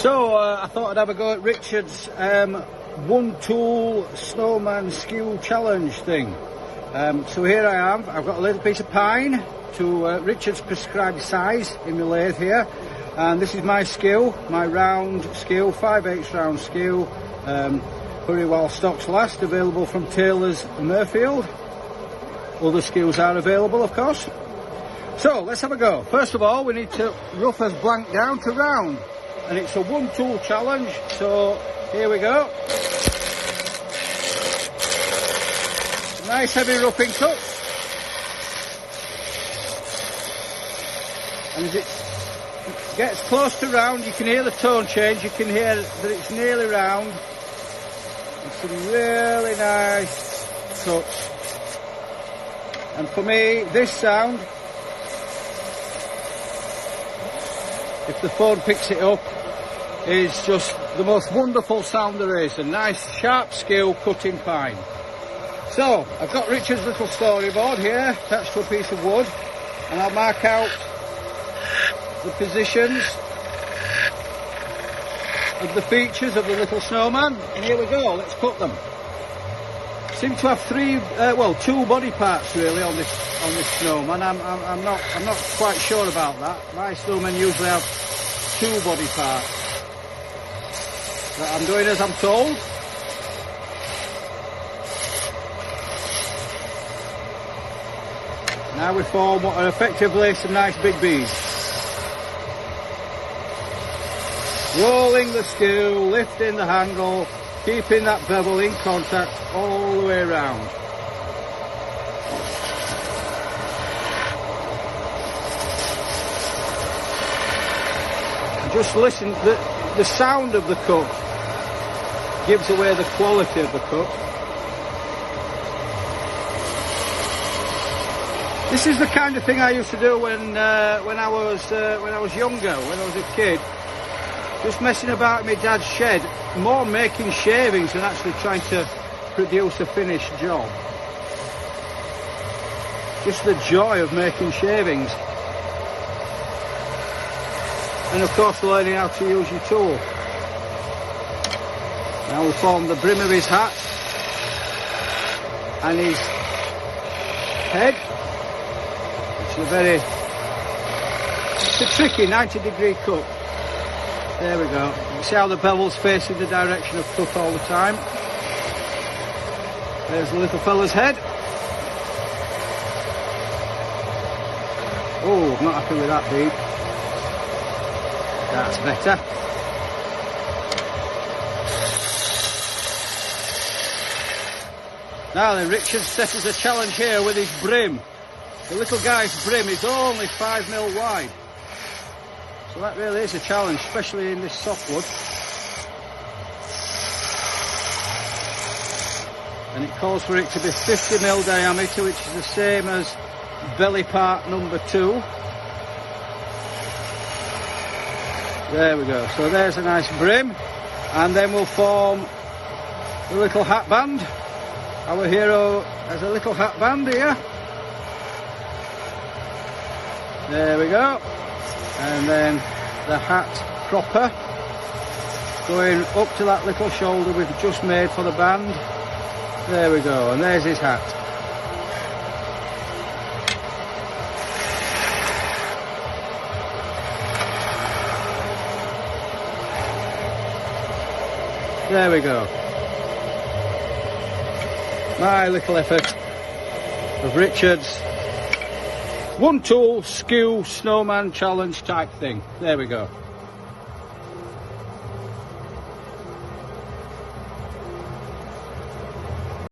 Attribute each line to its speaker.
Speaker 1: So I thought I'd have a go at Richard's one tool snowman skew challenge thing. So here I am. I've got a little piece of pine to Richard's prescribed size in the lathe here, and this is my skew, my round skew, 5/8 round skew, hurry while stocks last, available from Taylor's Murfield. Other skews are available, of course. So let's have a go. First of all, we need to rough as blank down to round, and it's a one tool challenge, so here we go. Nice heavy roughing cut, and as it gets close to round, you can hear the tone change, you can hear that it's nearly round, and some really nice cuts. And for me, this sound, if the phone picks it up, is just the most wonderful sound there is. A nice sharp skew cut in pine. So I've got Richard's little storyboard here attached to a piece of wood, and I'll mark out the positions of the features of the little snowman, and here we go, let's cut them. Seem to have two body parts really on this snowman. I'm not quite sure about that. My snowmen usually have two body parts. But I'm doing as I'm told. Now we form what are effectively some nice big beads. Rolling the skew, lifting the handle, keeping that bevel in contact all the way around. Just listen, the sound of the cut gives away the quality of the cut. This is the kind of thing I used to do when I was younger, when I was a kid. Just messing about in my dad's shed, more making shavings than actually trying to produce a finished job. Just the joy of making shavings. And of course learning how to use your tool. Now we form the brim of his hat and his head. It's a tricky 90-degree cut. There we go. You see how the bevel's facing the direction of cut all the time. There's the little fella's head. Oh, I'm not happy with that bead. That's better. Now then, Richard set us a challenge here with his brim. The little guy's brim is only 5mm wide. So that really is a challenge, especially in this softwood. And it calls for it to be 50mm diameter, which is the same as belly part number 2. There we go. So there's a nice brim. And then we'll form the little hat band. Our hero has a little hat band here. There we go. And then the hat proper going up to that little shoulder we've just made for the band. There we go, and there's his hat. There we go. My little effort of Richard's one tool skew snowman challenge type thing. There we go.